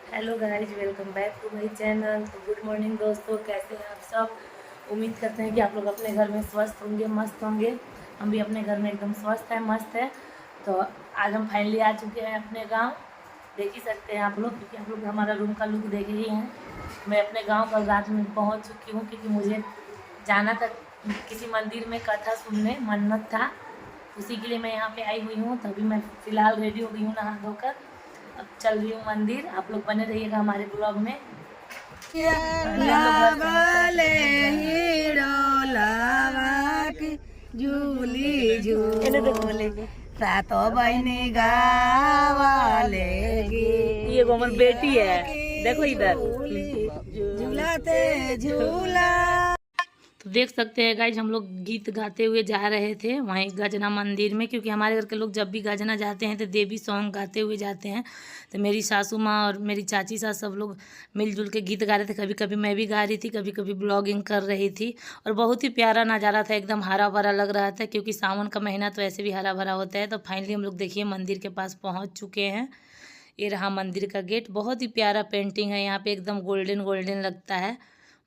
Hello guys, welcome back to my channel. तो good morning दोस्तों, कैसे हैं आप सब। उम्मीद करते हैं कि आप लोग अपने घर में स्वस्थ होंगे, मस्त होंगे। हम भी अपने घर में एकदम स्वस्थ है, मस्त है। तो आज हम फाइनली आ चुके हैं अपने गांव। देख ही सकते हैं आप लोग, क्योंकि आप लोग हमारा रूम का लुक देखे ही हैं। मैं अपने गाँव कल रात में पहुँच चुकी हूँ, क्योंकि मुझे जाना था किसी मंदिर में कथा सुनने, मन्नत था। उसी के लिए मैं यहाँ पे आई हुई हूँ। तभी मैं फ़िलहाल रेडी हो गई हूँ नहा धोकर। अब चल रही हूँ मंदिर। आप लोग बने रहिएगा हमारे ब्लॉग में। लावाले हीरो लावा की झूली झूले सातो बहनी गावाले ये वो हमारी बेटी है, देखो इधर। झूलाते झूला। तो देख सकते हैं गाइज, हम लोग गीत गाते हुए जा रहे थे वहीं गजना मंदिर में, क्योंकि हमारे घर के लोग जब भी गजना जाते हैं तो देवी सॉन्ग गाते हुए जाते हैं। तो मेरी सासू माँ और मेरी चाची सास सब लोग मिलजुल के गीत गा रहे थे। कभी कभी मैं भी गा रही थी, कभी कभी ब्लॉगिंग कर रही थी। और बहुत ही प्यारा नज़ारा था, एकदम हरा भरा लग रहा था, क्योंकि सावन का महीना तो ऐसे भी हरा भरा होता है। तो फाइनली हम लोग देखिए मंदिर के पास पहुँच चुके हैं। ये रहा मंदिर का गेट। बहुत ही प्यारा पेंटिंग है यहाँ पे, एकदम गोल्डन गोल्डन लगता है,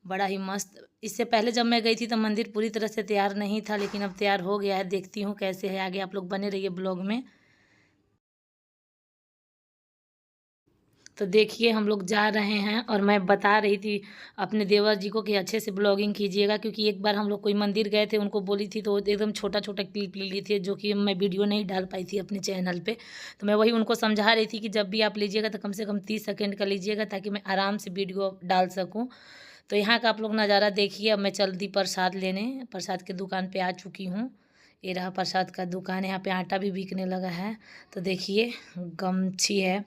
बड़ा ही मस्त। इससे पहले जब मैं गई थी तो मंदिर पूरी तरह से तैयार नहीं था, लेकिन अब तैयार हो गया है। देखती हूँ कैसे है आगे, आप लोग बने रहिए ब्लॉग में। तो देखिए हम लोग जा रहे हैं, और मैं बता रही थी अपने देवर जी को कि अच्छे से ब्लॉगिंग कीजिएगा, क्योंकि एक बार हम लोग कोई मंदिर गए थे, उनको बोली थी तो एकदम छोटा छोटा क्लिप ले ली थी, जो कि मैं वीडियो नहीं डाल पाई थी अपने चैनल पे। तो मैं वही उनको समझा रही थी कि जब भी आप लीजिएगा तो कम से कम 30 सेकेंड का लीजिएगा, ताकि मैं आराम से वीडियो डाल सकूँ। तो यहाँ का आप लोग नज़ारा देखिए। अब मैं चल दी प्रसाद लेने, प्रसाद की दुकान पे आ चुकी हूँ। ये रहा प्रसाद का दुकान। यहाँ पे आटा भी बिकने लगा है। तो देखिए गमछी है,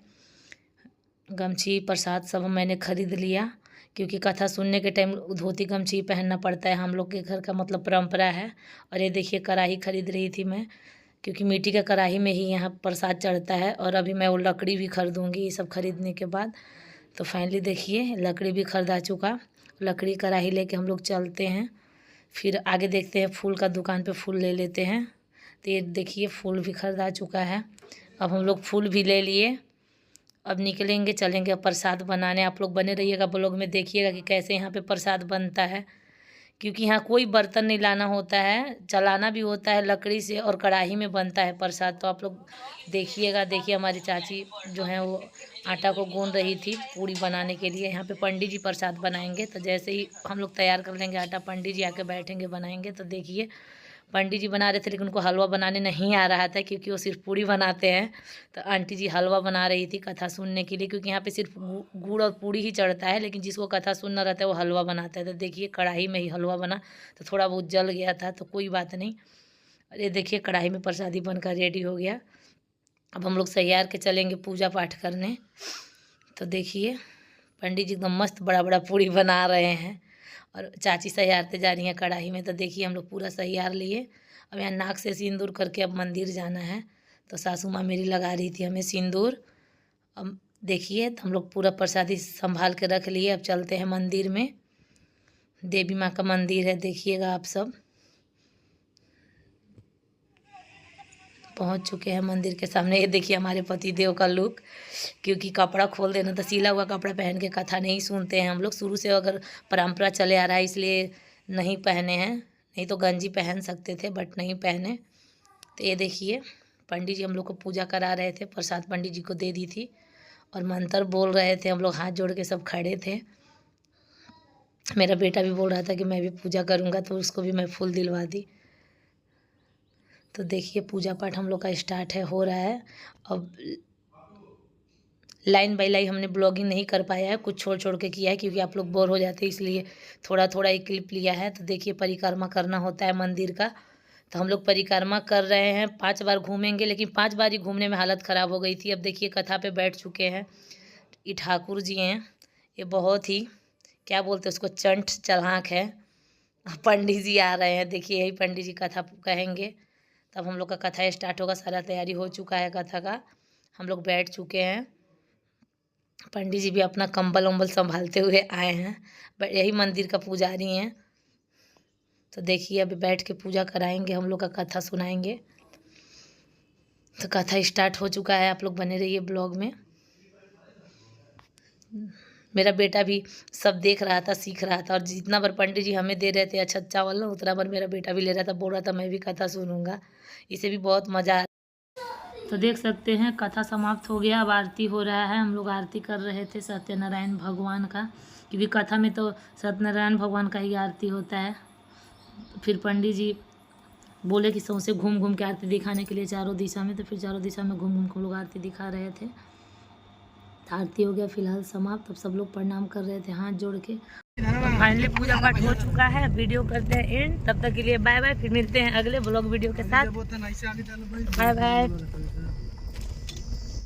गमछी प्रसाद सब मैंने ख़रीद लिया, क्योंकि कथा सुनने के टाइम धोती गमछी पहनना पड़ता है, हम लोग के घर का मतलब परंपरा है। और ये देखिए कढ़ाई खरीद रही थी मैं, क्योंकि मिट्टी का कढ़ाई में ही यहाँ प्रसाद चढ़ता है। और अभी मैं वो लकड़ी भी खरीदूँगी ये सब खरीदने के बाद। तो फाइनली देखिए लकड़ी भी खरीदा चुका। लकड़ी कढ़ाई लेके हम लोग चलते हैं। फिर आगे देखते हैं, फूल का दुकान पे फूल ले लेते हैं। तो ये देखिए फूल भी खरीदा चुका है। अब हम लोग फूल भी ले लिए। अब निकलेंगे, चलेंगे अब प्रसाद बनाने। आप लोग बने रहिएगा ब्लॉग में, देखिएगा कि कैसे यहाँ पे प्रसाद बनता है। क्योंकि यहाँ कोई बर्तन नहीं लाना होता है, चलाना भी होता है लकड़ी से, और कढ़ाई में बनता है प्रसाद। तो आप लोग देखिएगा। देखिए हमारी चाची जो है वो आटा को गूंद रही थी पूड़ी बनाने के लिए। यहाँ पे पंडित जी प्रसाद बनाएंगे। तो जैसे ही हम लोग तैयार कर लेंगे आटा, पंडित जी आके बैठेंगे बनाएंगे। तो देखिए पंडित जी बना रहे थे, लेकिन उनको हलवा बनाने नहीं आ रहा था, क्योंकि वो सिर्फ पूड़ी बनाते हैं। तो आंटी जी हलवा बना रही थी कथा सुनने के लिए, क्योंकि यहाँ पे सिर्फ गुड़ और पूड़ी ही चढ़ता है, लेकिन जिसको कथा सुनना रहता है वो हलवा बनाता है। तो देखिए कढ़ाई में ही हलवा बना, तो थोड़ा बहुत जल गया था, तो कोई बात नहीं। और ये देखिए कढ़ाई में प्रसादी बनकर रेडी हो गया। अब हम लोग तैयार के चलेंगे पूजा पाठ करने। तो देखिए पंडित जी एकदम मस्त बड़ा बड़ा पूड़ी बना रहे हैं, और चाची सहियारते जा रही हैं कढ़ाई में। तो देखिए हम लोग पूरा सहियार लिए। अब यहाँ नाक से सिंदूर करके अब मंदिर जाना है। तो सासू माँ मेरी लगा रही थी हमें सिंदूर। अब देखिए तो हम लोग पूरा प्रसादी संभाल के रख लिए। अब चलते हैं मंदिर में। देवी माँ का मंदिर है, देखिएगा आप सब। पहुँच चुके हैं मंदिर के सामने। ये देखिए हमारे पति देव का लुक, क्योंकि कपड़ा खोल देना तो सिला हुआ कपड़ा पहन के कथा नहीं सुनते हैं हम लोग शुरू से, अगर परंपरा चले आ रहा है इसलिए नहीं पहने हैं। नहीं तो गंजी पहन सकते थे, बट नहीं पहने। तो ये देखिए पंडित जी हम लोग को पूजा करा रहे थे, प्रसाद पंडित जी को दे दी थी, और मंत्र बोल रहे थे। हम लोग हाथ जोड़ के सब खड़े थे। मेरा बेटा भी बोल रहा था कि मैं भी पूजा करूँगा, तो उसको भी मैं फूल दिलवा दी। तो देखिए पूजा पाठ हम लोग का स्टार्ट है, हो रहा है। अब लाइन बाय लाइन हमने ब्लॉगिंग नहीं कर पाया है, कुछ छोड़ छोड़ के किया है, क्योंकि आप लोग बोर हो जाते हैं, इसलिए थोड़ा थोड़ा एक क्लिप लिया है। तो देखिए परिक्रमा करना होता है मंदिर का। तो हम लोग परिक्रमा कर रहे हैं, 5 बार घूमेंगे, लेकिन 5 बार ही घूमने में हालत ख़राब हो गई थी। अब देखिए कथा पे बैठ चुके हैं। ये ठाकुर जी हैं, ये बहुत ही क्या बोलते हैं उसको, चंट चलाक है। पंडित जी आ रहे हैं, देखिए यही पंडित जी कथा कहेंगे। तब हम लोग का कथा स्टार्ट होगा। सारा तैयारी हो चुका है कथा का, हम लोग बैठ चुके हैं। पंडित जी भी अपना कंबल उम्बल संभालते हुए आए हैं, यही मंदिर का पुजारी हैं। तो देखिए अभी बैठ के पूजा कराएंगे, हम लोग का कथा सुनाएंगे। तो कथा स्टार्ट हो चुका है, आप लोग बने रहिए ब्लॉग में। मेरा बेटा भी सब देख रहा था, सीख रहा था, और जितना बार पंडित जी हमें दे रहे थे अच्छा चावल ना, उतना बार मेरा बेटा भी ले रहा था, बोल रहा था मैं भी कथा सुनूंगा। इसे भी बहुत मज़ा आ। तो देख सकते हैं कथा समाप्त हो गया, अब आरती हो रहा है। हम लोग आरती कर रहे थे सत्यनारायण भगवान का, क्योंकि कथा में तो सत्यनारायण भगवान का ही आरती होता है। फिर पंडित जी बोले कि सौंसे घूम घूम के आरती दिखाने के लिए चारों दिशा में, तो फिर चारों दिशा में घूम घूम के लोग आरती दिखा रहे थे। आरती हो गया फिलहाल समाप्त। अब सब लोग प्रणाम कर रहे थे हाथ जोड़ के। फाइनली पूजा पाठ हो चुका है। वीडियो करते हैं एंड, तब तक के लिए बाय बाय। फिर मिलते हैं अगले ब्लॉग वीडियो के साथ। Bye bye.